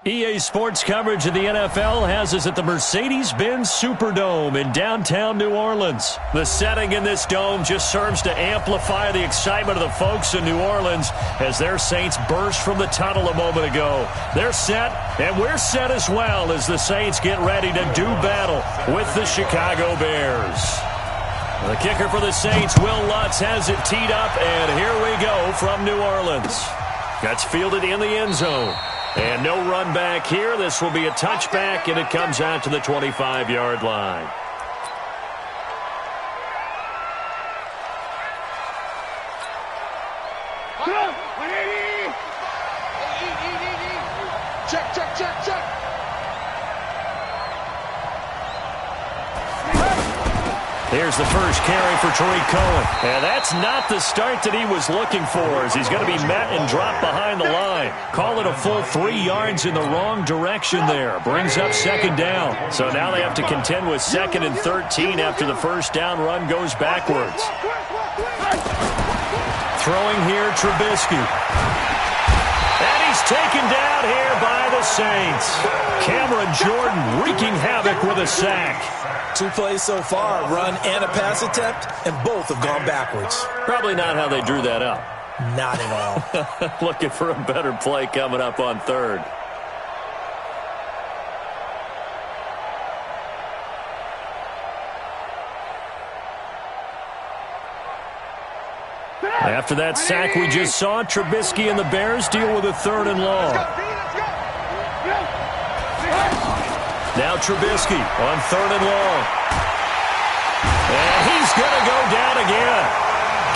EA Sports coverage of the NFL has us at the Mercedes-Benz Superdome in downtown New Orleans. The setting in this dome just serves to amplify the excitement of the folks in New Orleans as their Saints burst from the tunnel a moment ago. They're set, and we're set as well as the Saints get ready to do battle with the Chicago Bears. The kicker for the Saints, Will Lutz, has it teed up, and here we go from New Orleans. That's fielded in the end zone. And no run back here. This will be a touchback, and it comes out to the 25-yard line. Check, check, check, check. Here's the first carry for Tourny. And that's not the start that he was looking for, as he's going to be met and dropped behind the line. Call it a full 3 yards in the wrong direction there. Brings up second down. So now they have to contend with 2nd and 13 after the first down run goes backwards. Throwing here, Trubisky. And he's taken down here by the Saints. Cameron Jordan wreaking havoc with a sack. 2 plays so far, run and a pass attempt, and both have gone backwards. Probably not how they drew that up. Not at all. Looking for a better play coming up on 3rd. After that sack we just saw, Trubisky and the Bears deal with a 3rd and long. Now Trubisky on 3rd and long. And he's going to go down again.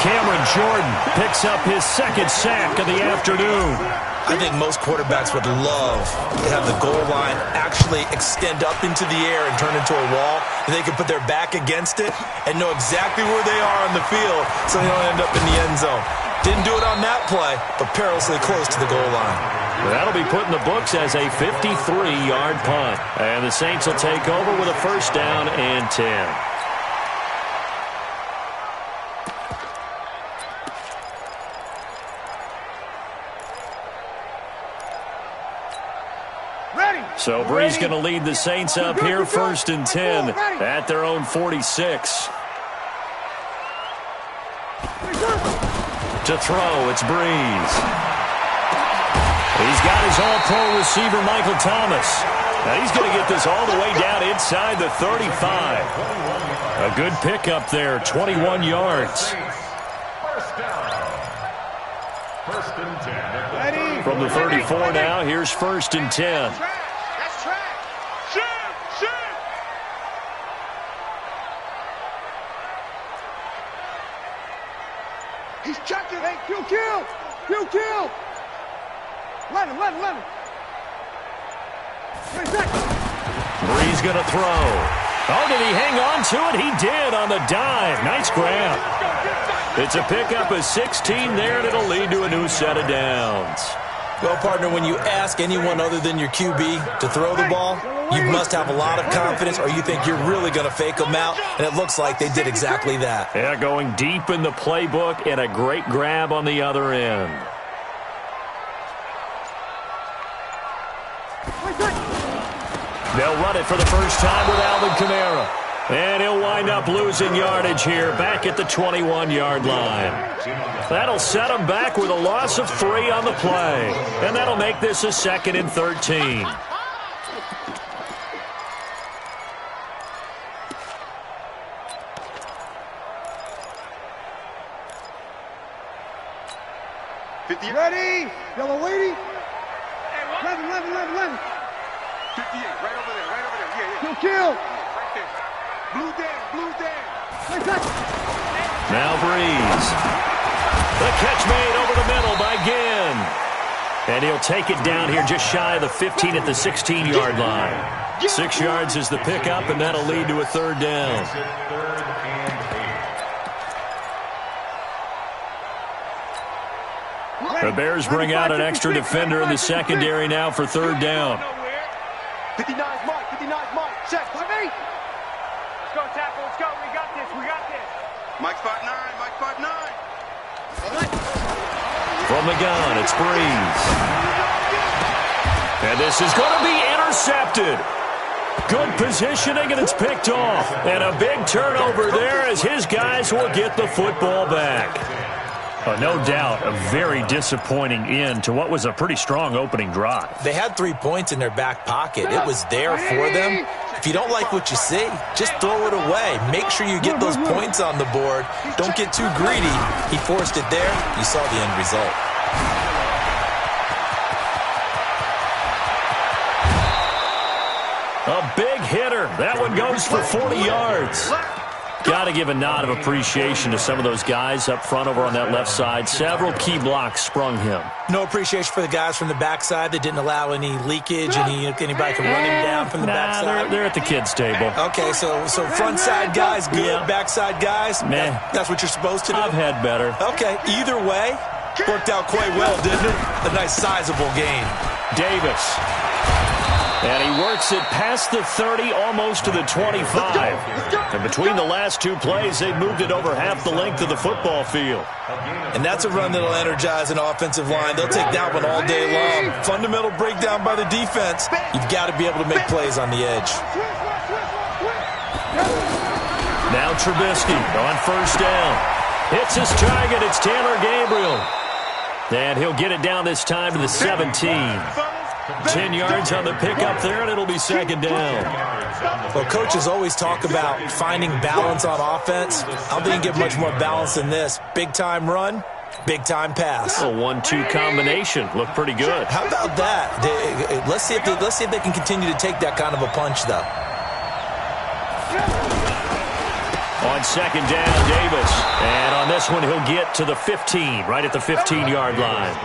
Cameron Jordan picks up his 2nd sack of the afternoon. I think most quarterbacks would love to have the goal line actually extend up into the air and turn into a wall, and they can put their back against it and know exactly where they are on the field so they don't end up in the end zone. Didn't do it on that play, but perilously close to the goal line. That'll be put in the books as a 53-yard punt. And the Saints will take over with a 1st down and 10. So Bree's going to lead the Saints up here, 1st and 10 at their own 46. To throw, it's Breeze. He's got his all-pro receiver, Michael Thomas. Now he's going to get this all the way down inside the 35. A good pickup there, 21 yards. First and 10. From the 34 now, here's 1st and 10. He's checking. Hey, kill. Let him. Breeze going to throw. Oh, did he hang on to it? He did on the dive. Nice grab. It's a pickup of 16 there, and it'll lead to a new set of downs. Well, partner, when you ask anyone other than your QB to throw the ball, you must have a lot of confidence, or you think you're really going to fake them out, and it looks like they did exactly that. Yeah, going deep in the playbook and a great grab on the other end. They'll run it for the first time with Alvin Kamara. And he'll wind up losing yardage here back at the 21-yard line. That'll set him back with a loss of 3 on the play. And that'll make this a 2nd and 13. Ready? Yellow lady. 11. 58, right over there. Yeah. Kill. Right there. Blue down. Now Breeze. The catch made over the middle by Ginn. And he'll take it down here just shy of the 15 at the 16-yard line. 6 yards is the pickup, and that'll lead to a 3rd down. The Bears bring out an extra defender in the secondary now for 3rd down. 59's Mike. Check. Let's go, tackle. Let's go. We got this. Mike spot 9. From the gun, it's Breeze. And this is going to be intercepted. Good positioning, and it's picked off. And a big turnover there as his guys will get the football back. No doubt a very disappointing end to what was a pretty strong opening drive. They had 3 points in their back pocket. It was there for them. If you don't like what you see, just throw it away. Make sure you get those points on the board. Don't get too greedy. He forced it there. You saw the end result. A big hitter. That one goes for 40 yards. Got to give a nod of appreciation to some of those guys up front over on that left side. Several key blocks sprung him. No appreciation for the guys from the backside that didn't allow any leakage, anybody can run him down from the backside. They're at the kids' table. Okay, so front side guys good, Yeah. backside guys, Man, that's what you're supposed to do? I've had better. Okay, either way, worked out quite well, didn't it? A nice sizable gain. Davis. And he works it past the 30, almost to the 25. And between the last two plays, they've moved it over half the length of the football field. And that's a run that'll energize an offensive line. They'll take that one all day long. Fundamental breakdown by the defense. You've got to be able to make plays on the edge. Now Trubisky on first down. Hits his target. It's Taylor Gabriel. And he'll get it down this time to the 17. 10 yards on the pickup there, and it'll be second down. Well, coaches always talk about finding balance on offense. I don't think you get much more balance than this. Big-time run, big-time pass. A 1-2 combination. Looked pretty good. How about that? Let's see if they can continue to take that kind of a punch, though. On second down, Davis. And on this one, he'll get to the 15, right at the 15-yard line.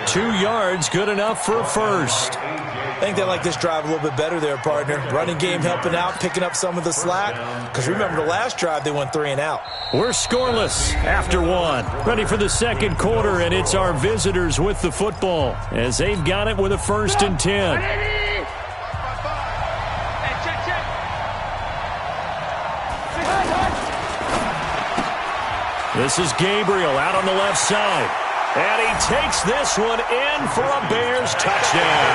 2 yards, good enough for a first. I think they like this drive a little bit better there, partner. Running game helping out, picking up some of the slack. Because remember, the last drive, they went 3 and out. We're scoreless after one. Ready for the second quarter, and it's our visitors with the football as they've got it with a 1st and 10. This is Gabriel out on the left side. And he takes this one in for a Bears touchdown.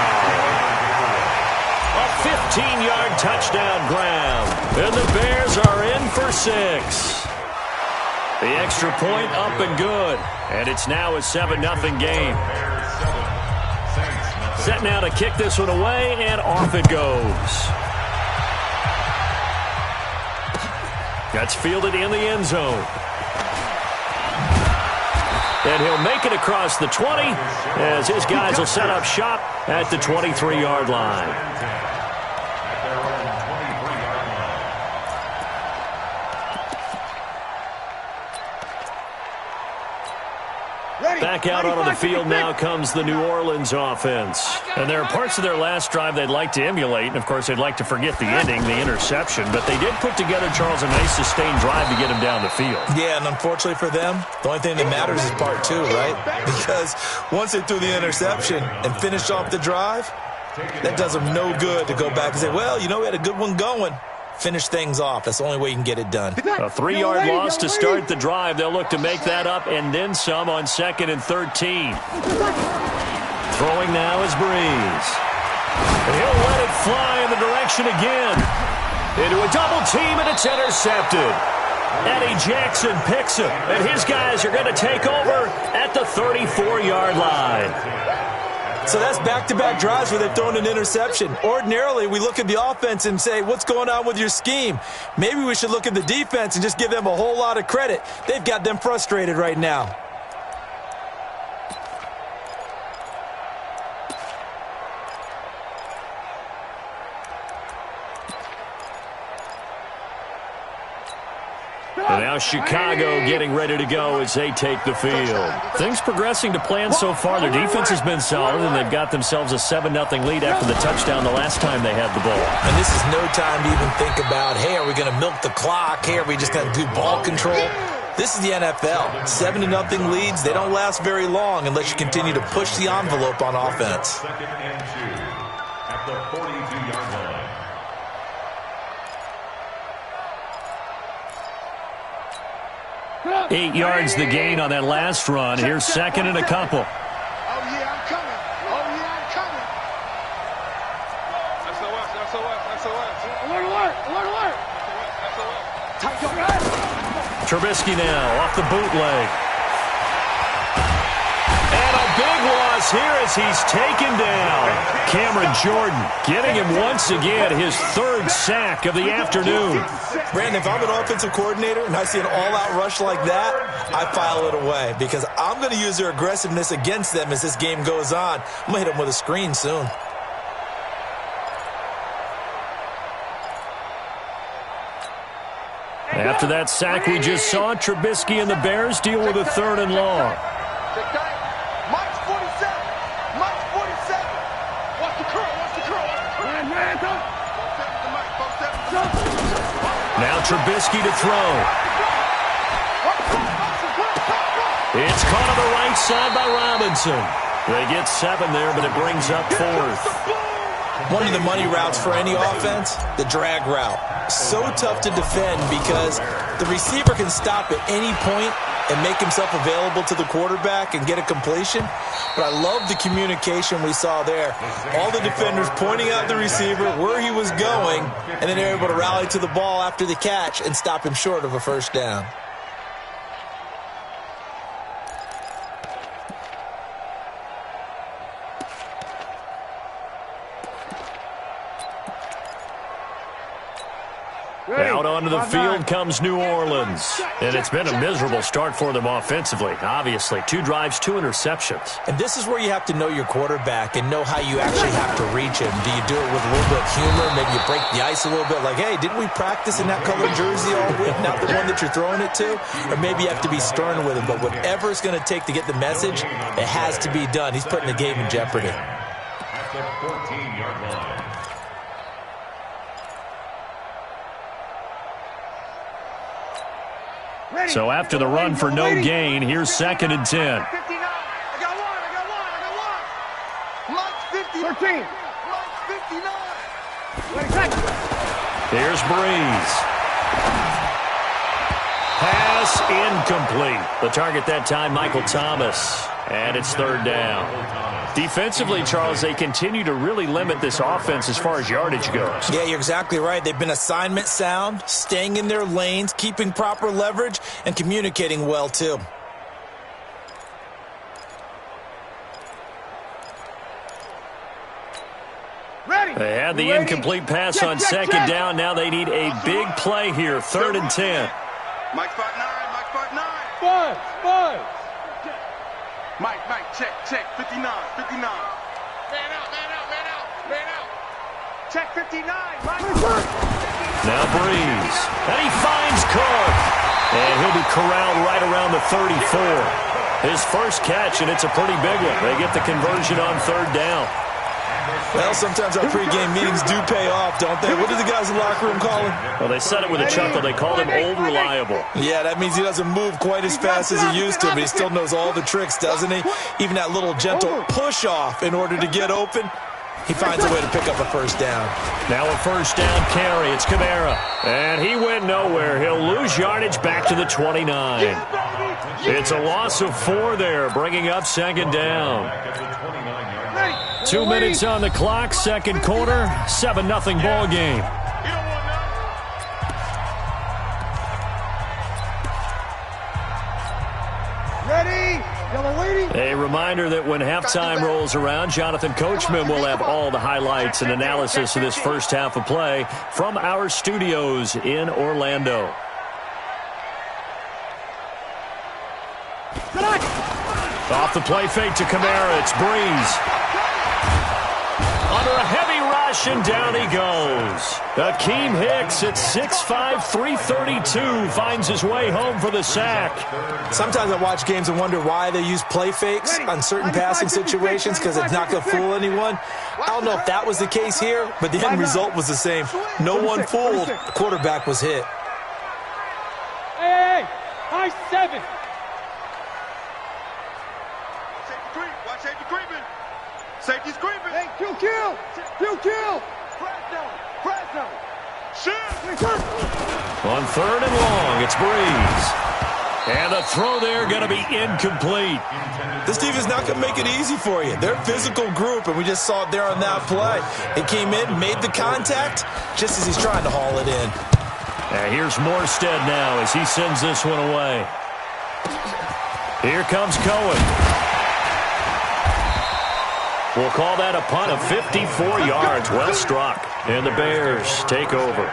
A 15-yard touchdown grab. And the Bears are in for 6. The extra point up and good. And it's now a 7-0 game. Set now to kick this one away, and off it goes. That's fielded in the end zone. And he'll make it across the 20 as his guys will set up shop at the 23-yard line. Back out onto the field now comes the New Orleans offense. And there are parts of their last drive they'd like to emulate. And, of course, they'd like to forget the ending, the interception. But they did put together, Charles, a nice sustained drive to get him down the field. Yeah, and unfortunately for them, the only thing that matters is part 2, right? Because once they threw the interception and finished off the drive, that does them no good to go back and say, well, you know, we had a good one going. Finish things off. That's the only way you can get it done. A 3-yard loss to start the drive. They'll look to make that up and then some on 2nd and 13. Throwing now is Breeze. And he'll let it fly in the direction again. Into a double team, and it's intercepted. Eddie Jackson picks him, and his guys are going to take over at the 34-yard line. So that's back-to-back drives where they've thrown an interception. Ordinarily, we look at the offense and say, what's going on with your scheme? Maybe we should look at the defense and just give them a whole lot of credit. They've got them frustrated right now. And now Chicago getting ready to go as they take the field. Things progressing to plan so far. Their defense has been solid, and they've got themselves a 7-0 lead after the touchdown the last time they had the ball. And this is no time to even think about, hey, are we going to milk the clock? Hey, are we just going to do ball control? This is the NFL. 7-0 leads, they don't last very long unless you continue to push the envelope on offense. 2nd and 2 at the 42-yard line. 8 yards the gain on that last run. Here's 2nd and a couple. Oh, yeah, I'm coming. Oh, yeah, I'm coming. Trubisky now off the bootleg. And a big loss here as he's taken down. Cameron Jordan getting him once again his third sack of the afternoon. Brandon, if I'm an offensive coordinator and I see an all-out rush like that, I file it away because I'm going to use their aggressiveness against them as this game goes on. I'm going to hit them with a screen soon. After that sack we just saw, Trubisky and the Bears deal with a 3rd and long. Mike's 47. Mike's 47. Watch the curl. Watch the curl. Now Trubisky to throw. It's caught on the right side by Robinson. They get 7 there, but it brings up 4th. One of the money routes for any offense, the drag route. So tough to defend because the receiver can stop at any point and make himself available to the quarterback and get a completion. But I love the communication we saw there. All the defenders pointing out the receiver, where he was going, and then they're able to rally to the ball after the catch and stop him short of a first down. Out onto the field comes New Orleans. And it's been a miserable start for them offensively. Obviously, 2 drives, 2 interceptions. And this is where you have to know your quarterback and know how you actually have to reach him. Do you do it with a little bit of humor? Maybe you break the ice a little bit like, hey, didn't we practice in that colored jersey all week? Not the one that you're throwing it to? Or maybe you have to be stern with him. But whatever it's going to take to get the message, it has to be done. He's putting the game in jeopardy. At the 14-yard line. So after the run for no gain, here's 2nd and 10. 59. I got one. Mike's 50. 13. Mike's 59. Here's Breeze. Pass incomplete. The target that time, Michael Thomas. And it's 3rd down. Defensively, Charles, they continue to really limit this offense as far as yardage goes. Yeah, you're exactly right. They've been assignment sound, staying in their lanes, keeping proper leverage, and communicating well, too. They had the incomplete pass on 2nd down. Now they need a big play here, 3rd and 10. Mike's 5'9". Mike's 5'9". Five. Mike, check. 59. Man out. Check 59. Mike. Now Breeze. And he finds Cook. And he'll be corralled right around the 34. His first catch, and it's a pretty big one. They get the conversion on 3rd down. Well, sometimes our pregame meetings do pay off, don't they? What do the guys in the locker room call him? Well, they said it with a chuckle. They called him Old Reliable. Yeah, that means he doesn't move quite as fast as he used to, but he still knows all the tricks, doesn't he? Even that little gentle push-off in order to get open, he finds a way to pick up a first down. Now a first down carry. It's Kamara. And he went nowhere. He'll lose yardage back to the 29. It's a loss of 4 there, bringing up 2nd down. 2 minutes on the clock, 2nd quarter, 7-0 ball game. A reminder that when halftime rolls around, Jonathan Coachman will have all the highlights and analysis of this first half of play from our studios in Orlando. Off the play fake to Kamara, it's Breeze. Under a heavy rush, and down he goes. Akeem Hicks at 6'5", 332 finds his way home for the sack. Sometimes I watch games and wonder why they use play fakes on certain passing situations because it's not going to fool anyone. I don't know if that was the case here, but the end result was the same. No one fooled. The quarterback was hit. Hey, high 7. Safety creeping. Safety's creeping. Hey, kill. Fresno. Shoot. On 3rd and long, it's Breeze. And the throw there going to be incomplete. This team is not going to make it easy for you. They're a physical group, and we just saw it there on that play. It came in, made the contact, just as he's trying to haul it in. And here's Morstead now as he sends this one away. Here comes Cohen. We'll call that a punt of 54 yards. Well struck. And the Bears take over.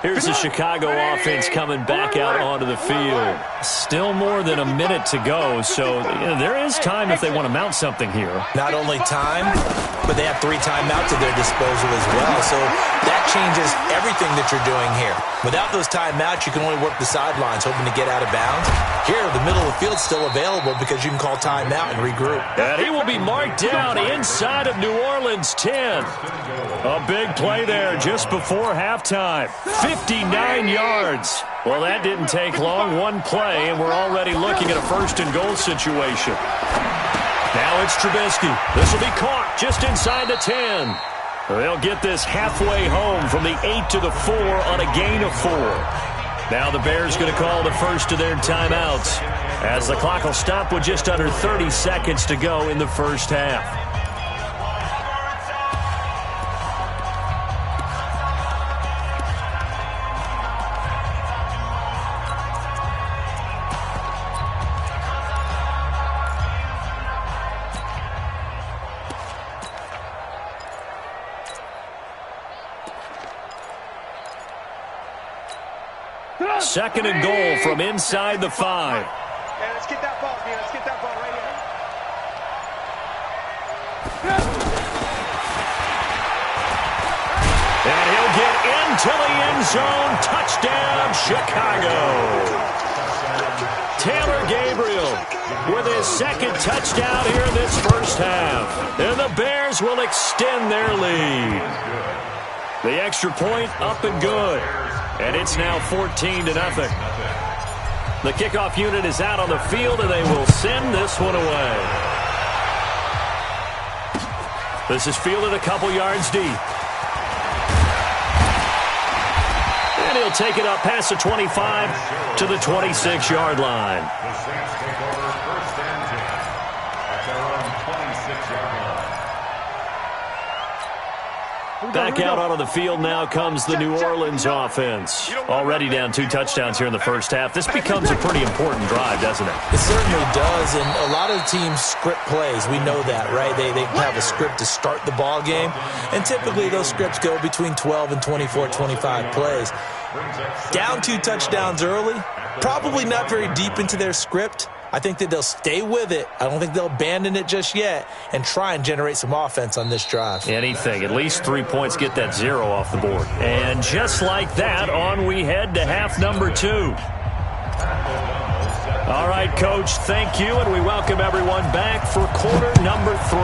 Here's the Chicago offense coming back out onto the field. Still more than a minute to go, so there is time if they want to mount something here. Not only time, but they have 3 timeouts at their disposal as well. So that changes everything that you're doing here. Without those timeouts, you can only work the sidelines, hoping to get out of bounds. Here, the middle of the field's still available because you can call timeout and regroup. And he will be marked down inside of New Orleans 10. A big play there just before halftime. 59 yards. Well, that didn't take long. One play, and we're already looking at a first-and-goal situation. Now it's Trubisky. This will be caught just inside the 10. They'll get this halfway home from the 8 to the 4 on a gain of 4. Now the Bears going to call the first of their timeouts as the clock will stop with just under 30 seconds to go in the first half. Second and goal from inside the 5. Yeah, let's get that ball, man. Let's get that ball right here. And he'll get into the end zone. Touchdown, Chicago. Taylor Gabriel with his second touchdown here in this first half. And the Bears will extend their lead. The extra point up and good. And it's now 14-0. The kickoff unit is out on the field, and they will send this one away. This is fielded a couple yards deep. And he'll take it up past the 25 to the 26-yard line. The Saints take over first and 10 at their own 26-yard line. Back out onto the field now comes the New Orleans offense. Already down 2 touchdowns here in the first half. This becomes a pretty important drive, doesn't it? It certainly does, and a lot of teams script plays. We know that, right? They have a script to start the ball game, and typically those scripts go between 12 and 24, 25 plays. Down 2 touchdowns early, probably not very deep into their script. I think that they'll stay with it. I don't think they'll abandon it just yet and try and generate some offense on this drive. Anything. At least 3 points, get that 0 off the board. And just like that, on we head to half number 2. All right, Coach, thank you, and we welcome everyone back for quarter number 3.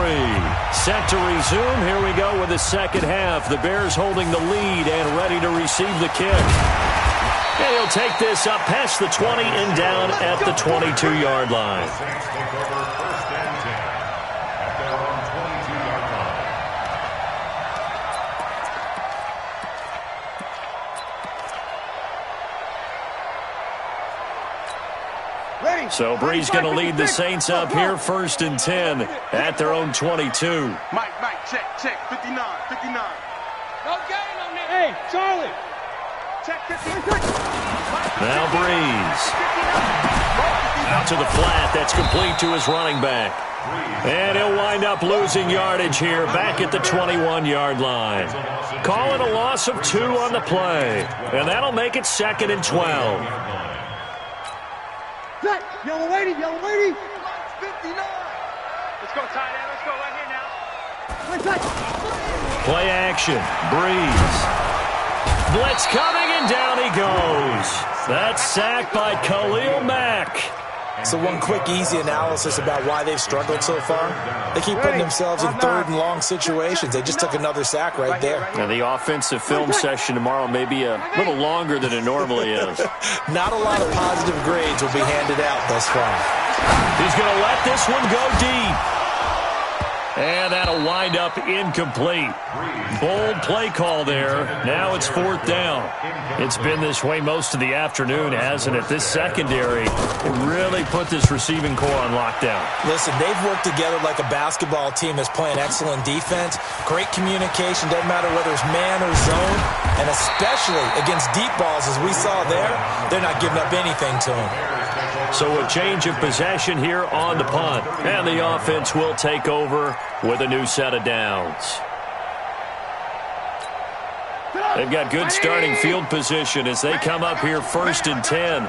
Set to resume. Here we go with the second half. The Bears holding the lead and ready to receive the kick. And he'll take this up past the 20 and down at the 22-yard line. The Saints take over first and 10 at their own 22-yard line. Ready. So Bree's going to lead the Saints up here first and 10 at their own 22. Mike, check, 59. No game on this. Hey, Charlie. Check 59. Now Breeze. Out to the flat. That's complete to his running back. And he'll wind up losing yardage here back at the 21-yard line. Call it a loss of 2 on the play. And that'll make it 2nd and 12. Yellow lady. 59. Let's go, tight end. Let's go right here now. Play action. Breeze. Blitz coming, and down he goes. That's sacked by Khalil Mack. So one quick, easy analysis about why they've struggled so far. They keep putting themselves in third and long situations. They just took another sack right there. Now, the offensive film session tomorrow may be a little longer than it normally is. Not a lot of positive grades will be handed out thus far. He's going to let this one go deep. And that'll wind up incomplete. Bold play call there. Now it's 4th down. It's been this way most of the afternoon, hasn't it? This secondary really put this receiving core on lockdown. Listen, they've worked together like a basketball team that's playing excellent defense. Great communication, doesn't matter whether it's man or zone. And especially against deep balls, as we saw there, they're not giving up anything to them. So a change of possession here on the punt. And the offense will take over with a new set of downs. They've got good starting field position as they come up here 1st and 10.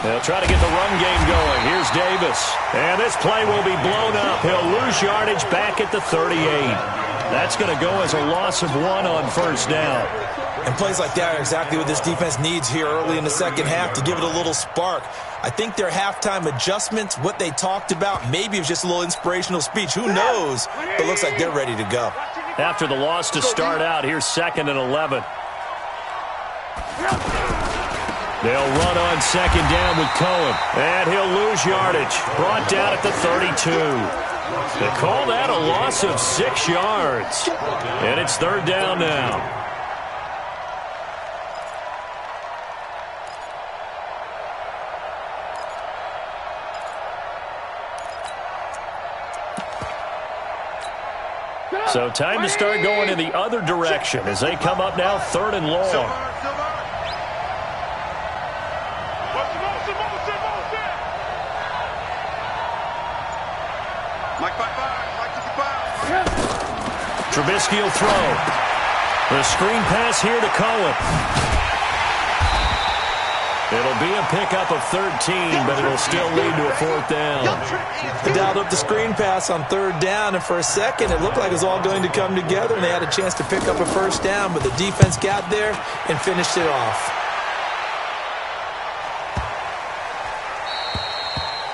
They'll try to get the run game going. Here's Davis. And this play will be blown up. He'll lose yardage back at the 38. That's going to go as a loss of 1 on 1st down. And plays like that are exactly what this defense needs here early in the second half to give it a little spark. I think their halftime adjustments, what they talked about, maybe it was just a little inspirational speech. Who knows? But it looks like they're ready to go. After the loss to start out, here's 2nd and 11. They'll run on 2nd down with Cohen. And he'll lose yardage. Brought down at the 32. They call that a loss of 6 yards. And it's 3rd down now. So time to start going in the other direction as they come up now 3rd and long. Trubisky will throw. The screen pass here to Cohen. It'll be a pickup of 13, but it'll still lead to a 4th down. They dialed up the screen pass on 3rd down, and for a second it looked like it was all going to come together, and they had a chance to pick up a 1st down, but the defense got there and finished it off.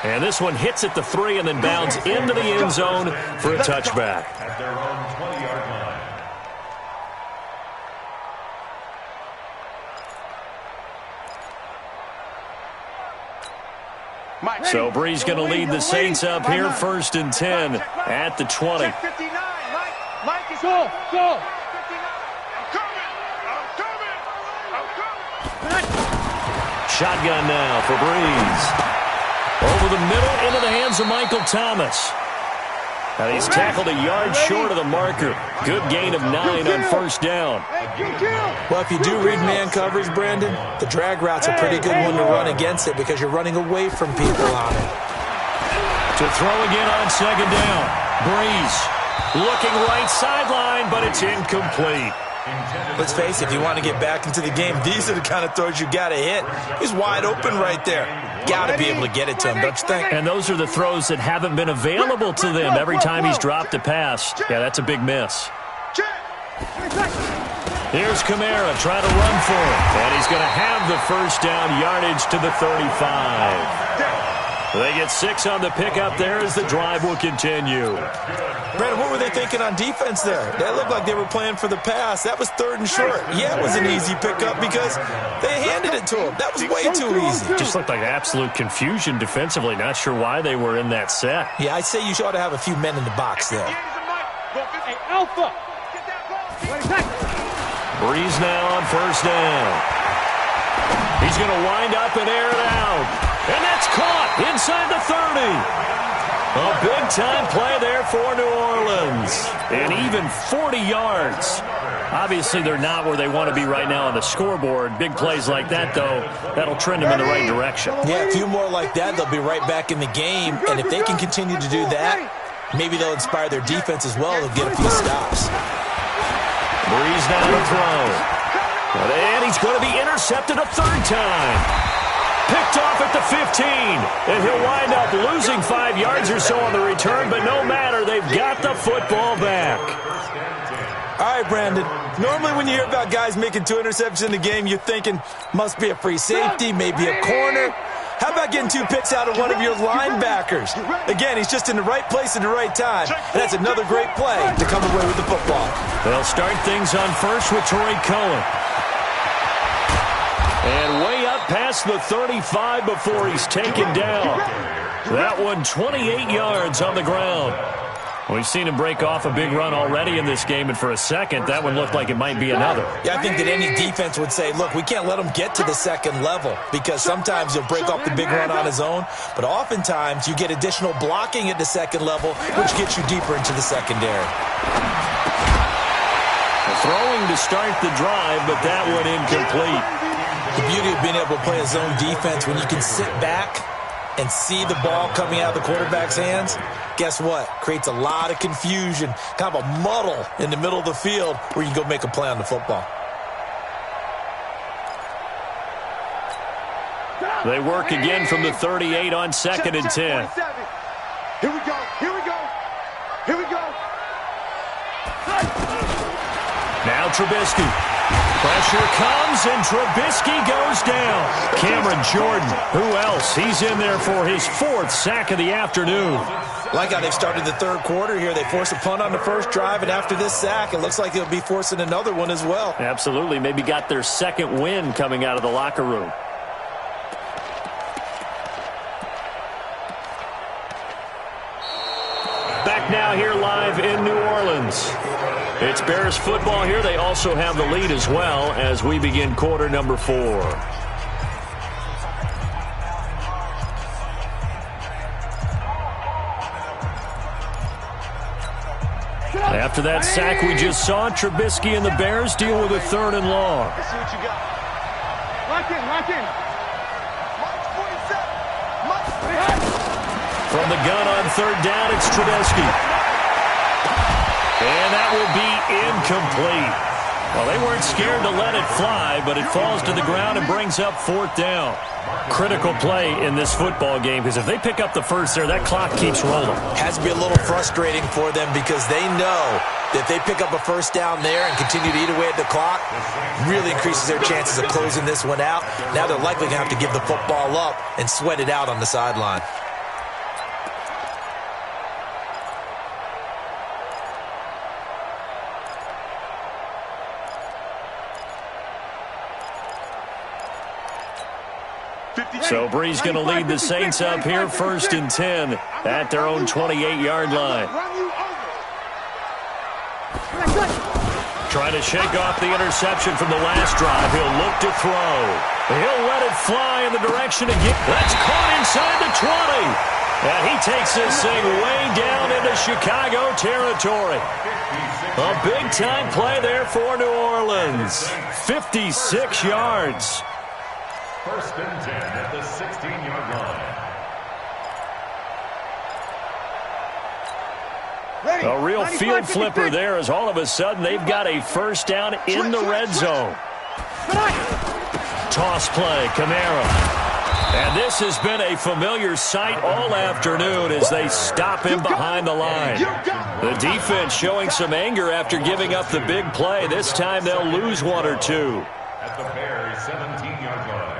And this one hits at the 3 and then bounds into the end zone for a touchback. At their own 20-yard line. So Bree's going to lead the Saints up here 1st and 10 at the 20. Check 59. Mike is go. I'm coming. Shotgun now for Breeze. Over the middle into the hands of Michael Thomas. And he's tackled a yard short of the marker. Good gain of 9 on 1st down. Well, if you do read man coverage, Brandon, the drag route's a pretty good one to run against it because you're running away from people on it. To throw again on 2nd down. Breeze looking right sideline, but it's incomplete. Let's face it, if you want to get back into the game, these are the kind of throws you got to hit. He's wide open right there. Got to be able to get it to him, don't you think? And those are the throws that haven't been available to them every time he's dropped a pass. Yeah, that's a big miss. Here's Kamara trying to run for it. And he's going to have the 1st down yardage to the 35. They get 6 on the pickup there as the drive will continue. Brandon, what were they thinking on defense there? That looked like they were playing for the pass. That was 3rd and short. Yeah, it was an easy pickup because they handed it to him. That was way too easy. Just looked like absolute confusion defensively. Not sure why they were in that set. Yeah, I'd say you ought to have a few men in the box there. Hey, Alpha. Breeze now on 1st down. He's going to wind up and air it out. And that's caught inside the 30. A big-time play there for New Orleans. And even 40 yards. Obviously, they're not where they want to be right now on the scoreboard. Big plays like that, though, that'll trend them in the right direction. Yeah, a few more like that, they'll be right back in the game. And if they can continue to do that, maybe they'll inspire their defense as well. They'll get a few stops. Breeze down to throw. And he's going to be intercepted a 3rd time. Picked off at the 15. And he'll wind up losing 5 yards or so on the return, but no matter, they've got the football back. All right, Brandon. Normally when you hear about guys making 2 interceptions in the game, you're thinking, must be a free safety, maybe a corner. How about getting 2 picks out of one of your linebackers? Again, he's just in the right place at the right time. And that's another great play to come away with the football. They'll start things on 1st with Tourny Cohen. And way up past the 35 before he's taken down. That one 28 yards on the ground. We've seen him break off a big run already in this game, and for a second, that one looked like it might be another. Yeah, I think that any defense would say, look, we can't let him get to the second level because sometimes he'll break off the big run on his own, but oftentimes you get additional blocking at the second level, which gets you deeper into the secondary. Throwing to start the drive, but that one incomplete. The beauty of being able to play a zone defense when you can sit back and see the ball coming out of the quarterback's hands, guess what? Creates a lot of confusion, kind of a muddle in the middle of the field where you can go make a play on the football. They work again from the 38 on 2nd and 10. Here we go. Here we go. Here we go. Now Trubisky. Pressure comes, and Trubisky goes down. Cameron Jordan, who else? He's in there for his 4th sack of the afternoon. Like how they've started the third quarter here. They force a punt on the first drive, and after this sack, it looks like they'll be forcing another one as well. Absolutely. Maybe got their second win coming out of the locker room. Back now here live in New Orleans. It's Bears football here. They also have the lead as well as we begin quarter number 4. After that sack we just saw, Trubisky and the Bears deal with a 3rd and long. Let's see what you got. Lock in, lock in. March 47. From the gun on 3rd down, it's Trubisky. And that will be incomplete. Well, they weren't scared to let it fly, but it falls to the ground and brings up 4th down. Critical play in this football game, because if they pick up the first there, that clock keeps rolling. Has to be a little frustrating for them because they know that if they pick up a first down there and continue to eat away at the clock, really increases their chances of closing this one out. Now they're likely going to have to give the football up and sweat it out on the sideline. So Bree's going to lead the Saints up here 1st and 10 at their own 28-yard line. Trying to shake off the interception from the last drive. He'll look to throw. He'll let it fly in the direction again. That's caught inside the 20. And he takes this thing way down into Chicago territory. A big-time play there for New Orleans. 56 yards. 1st and 10 at the 16-yard line. A real field flipper there as all of a sudden they've got a first down in the red zone. Toss play, Kamara. And this has been a familiar sight all afternoon as they stop him behind the line. The defense showing some anger after giving up the big play. This time they'll lose 1 or 2. At the Bears' 17-yard line.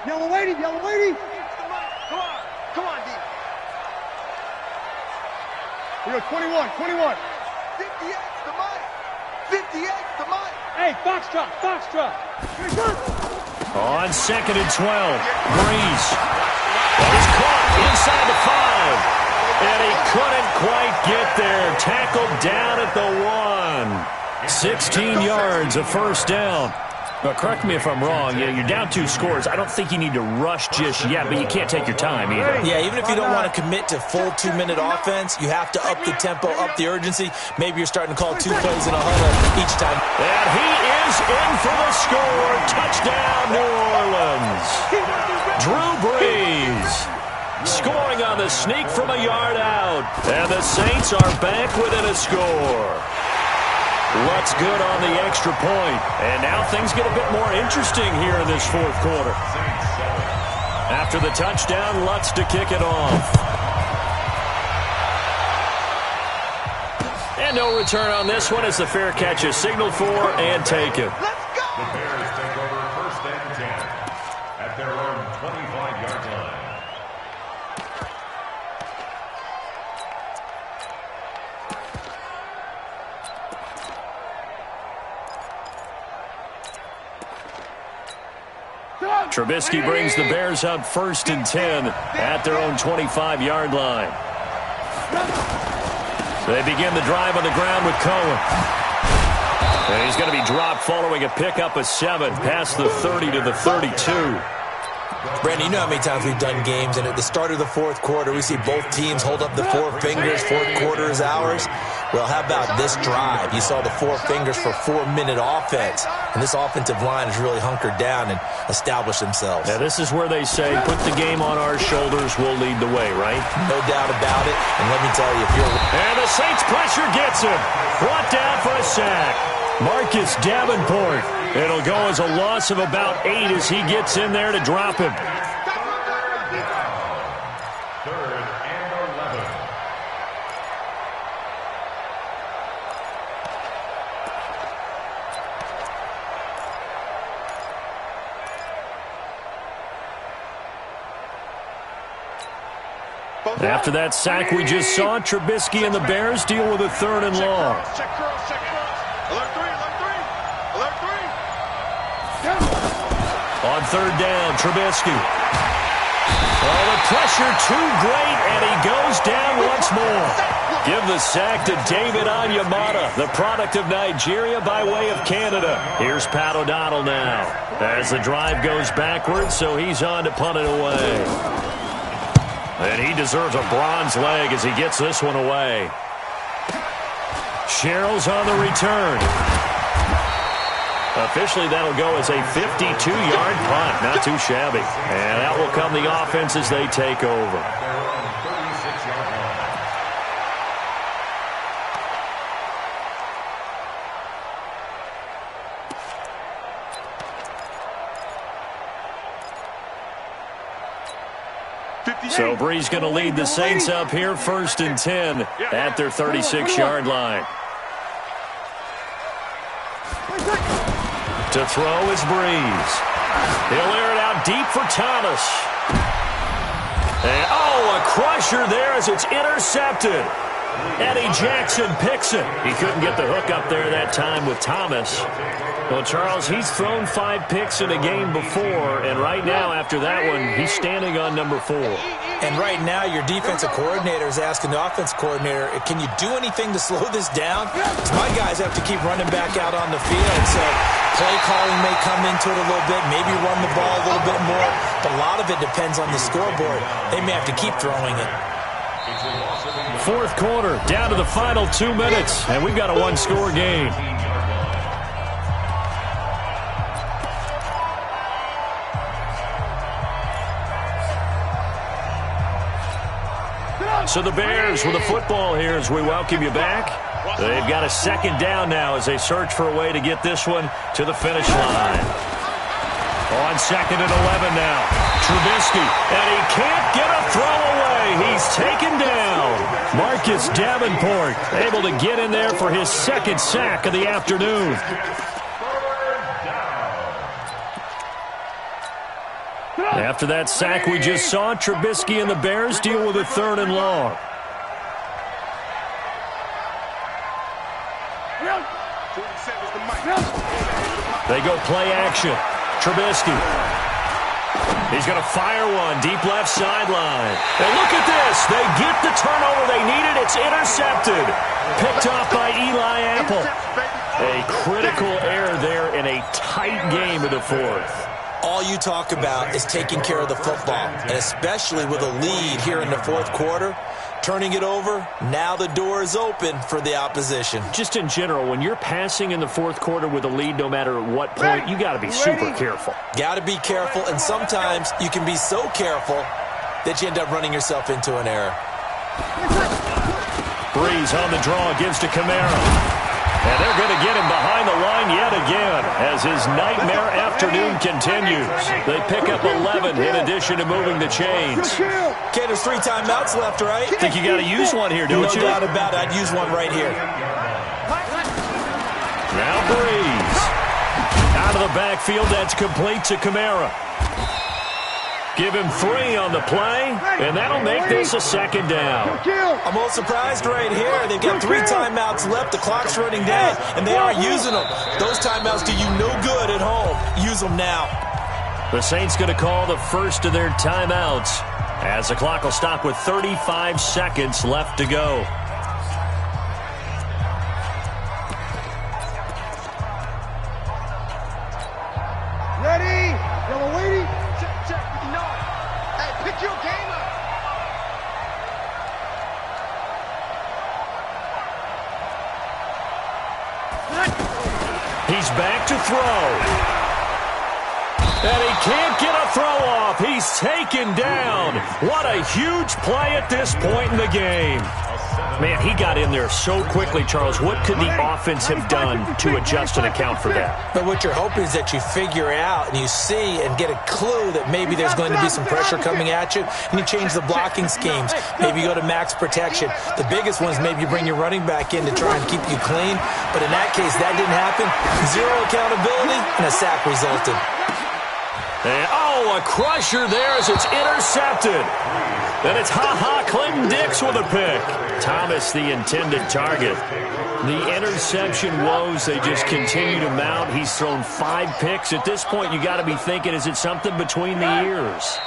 Yellow lady, yellow lady. Come on, come on, D. Here, 21, 21. 58's the mic. 58's the mic. Hey, foxtrot, foxtrot. On 2nd and 12, Breeze. He's caught inside the 5. And he couldn't quite get there. Tackled down at the 1. 16 yards, a first down. But correct me if I'm wrong. Yeah, you're down 2 scores. I don't think you need to rush just yet, but you can't take your time either. Yeah, even if you don't want to commit to full 2-minute offense, you have to up the tempo, up the urgency. Maybe you're starting to call 2 plays in a huddle each time. And he is in for the score. Touchdown, New Orleans. Drew Brees scoring on the sneak from a yard out. And the Saints are back within a score. Lutz good on the extra point. And now things get a bit more interesting here in this 4th quarter. After the touchdown, Lutz to kick it off. And no return on this one as the fair catch is signaled for and taken. Let's go. The Bears take over 1st and 10 at their own 25-yard line. Trubisky brings the Bears up 1st and 10 at their own 25-yard line. They begin the drive on the ground with Cohen. And he's going to be dropped following a pickup of 7 past the 30 to the 32. Brandon, you know how many times we've done games, and at the start of the fourth quarter, we see both teams hold up the 4 fingers, fourth quarter is ours. Well, how about this drive? You saw the 4 fingers for 4-minute offense, and this offensive line has really hunkered down and established themselves. Now, this is where they say, put the game on our shoulders, we'll lead the way, right? No doubt about it, and let me tell you, if you're... And the Saints pressure gets him. Brought down for a sack. Marcus Davenport. It'll go as a loss of about 8 as he gets in there to drop him. Third and 11. After that sack we just saw, Trubisky and the Bears deal with a 3rd and long. Check cross, check cross. Alert 3, alert 3. Alert 3. On 3rd down, Trubisky. Oh, the pressure too great, and he goes down once more. Give the sack to David Onyemata, the product of Nigeria by way of Canada. Here's Pat O'Donnell now, as the drive goes backwards, so he's on to punt it away. And he deserves a bronze leg as he gets this one away. Sherrill's on the return. Officially, that'll go as a 52-yard punt. Not too shabby. And that will come the offense as they take over. So Bree's going to lead the Saints up here 1st and 10 at their 36-yard line. To throw is Breeze. He'll air it out deep for Thomas. And, oh, a crusher there as it's intercepted. Eddie Jackson picks it. He couldn't get the hook up there that time with Thomas. Well, Charles, he's thrown 5 picks in a game before, and right now after that one, he's standing on number 4. And right now, your defensive coordinator is asking the offense coordinator, can you do anything to slow this down? Because my guys have to keep running back out on the field, so play calling may come into it a little bit, maybe run the ball a little bit more, but a lot of it depends on the scoreboard. They may have to keep throwing it. 4th quarter, down to the final 2 minutes, and we've got a 1-score game. So the Bears with the football here as we welcome you back. They've got a 2nd down now as they search for a way to get this one to the finish line. On 2nd and 11 now. Trubisky, and he can't get a throw away. He's taken down. Marcus Davenport able to get in there for his 2nd sack of the afternoon. After that sack we just saw, Trubisky and the Bears deal with a 3rd and long. They go play action. Trubisky. He's going to fire one deep left sideline. And look at this. They get the turnover they needed. It's intercepted. Picked off by Eli Apple. A critical error there in a tight game of the 4th. All you talk about is taking care of the football, and especially with a lead here in the 4th quarter, turning it over, now the door is open for the opposition. Just in general, when you're passing in the 4th quarter with a lead, no matter at what point, you got to be super careful. Got to be careful, and sometimes you can be so careful that you end up running yourself into an error. Breeze on the draw, gives to Kamara. And they're going to get him behind the line yet again as his nightmare afternoon continues. They pick up 11 in addition to moving the chains. Okay, there's 3 timeouts left, right? Think you got to use one here, don't you? No doubt about it. I'd use one right here. Now Breeze. Out of the backfield, that's complete to Kamara. Give him 3 on the play, and that'll make this a 2nd down. I'm a little surprised right here. They've got 3 timeouts left. The clock's running down, and they aren't using them. Those timeouts do you no good at home. Use them now. The Saints going to call the first of their timeouts as the clock will stop with 35 seconds left to go. Ready? Y'all waiting? Check, 59. Hey, pick your game up. He's back to throw. And he can't get a throw off. He's taken down. What a huge play at this point in the game. Man, he got in there so quickly, Charles. What could the offense have done to adjust and account for that? But what you're hoping is that you figure out and you see and get a clue that maybe there's going to be some pressure coming at you, and you change the blocking schemes. Maybe you go to max protection. The biggest one is maybe you bring your running back in to try and keep you clean. But in that case, that didn't happen. Zero accountability, and a sack resulted. And, oh, a crusher there as it's intercepted. And it's Clinton Dix with a pick. Thomas, the intended target. The interception woes, they just continue to mount. He's thrown 5 picks. At this point, you got to be thinking, is it something between the ears?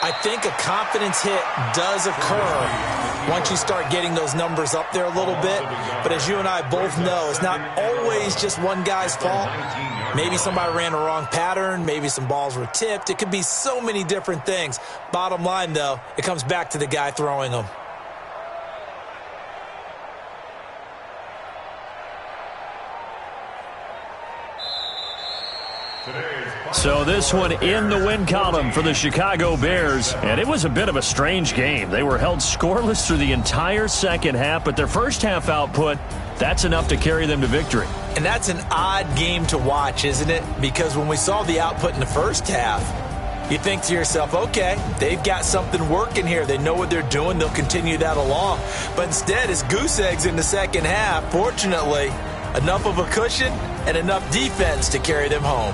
I think a confidence hit does occur once you start getting those numbers up there a little bit. But as you and I both know, it's not always just one guy's fault. Maybe somebody ran a wrong pattern. Maybe some balls were tipped. It could be so many different things. Bottom line, though, it comes back to the guy throwing them. So this one in the win column for the Chicago Bears, and it was a bit of a strange game. They were held scoreless through the entire second half, but their first half output, that's enough to carry them to victory. And that's an odd game to watch, isn't it? Because when we saw the output in the first half, you think to yourself, okay, they've got something working here. They know what they're doing. They'll continue that along. But instead, it's goose eggs in the second half. Fortunately, enough of a cushion and enough defense to carry them home.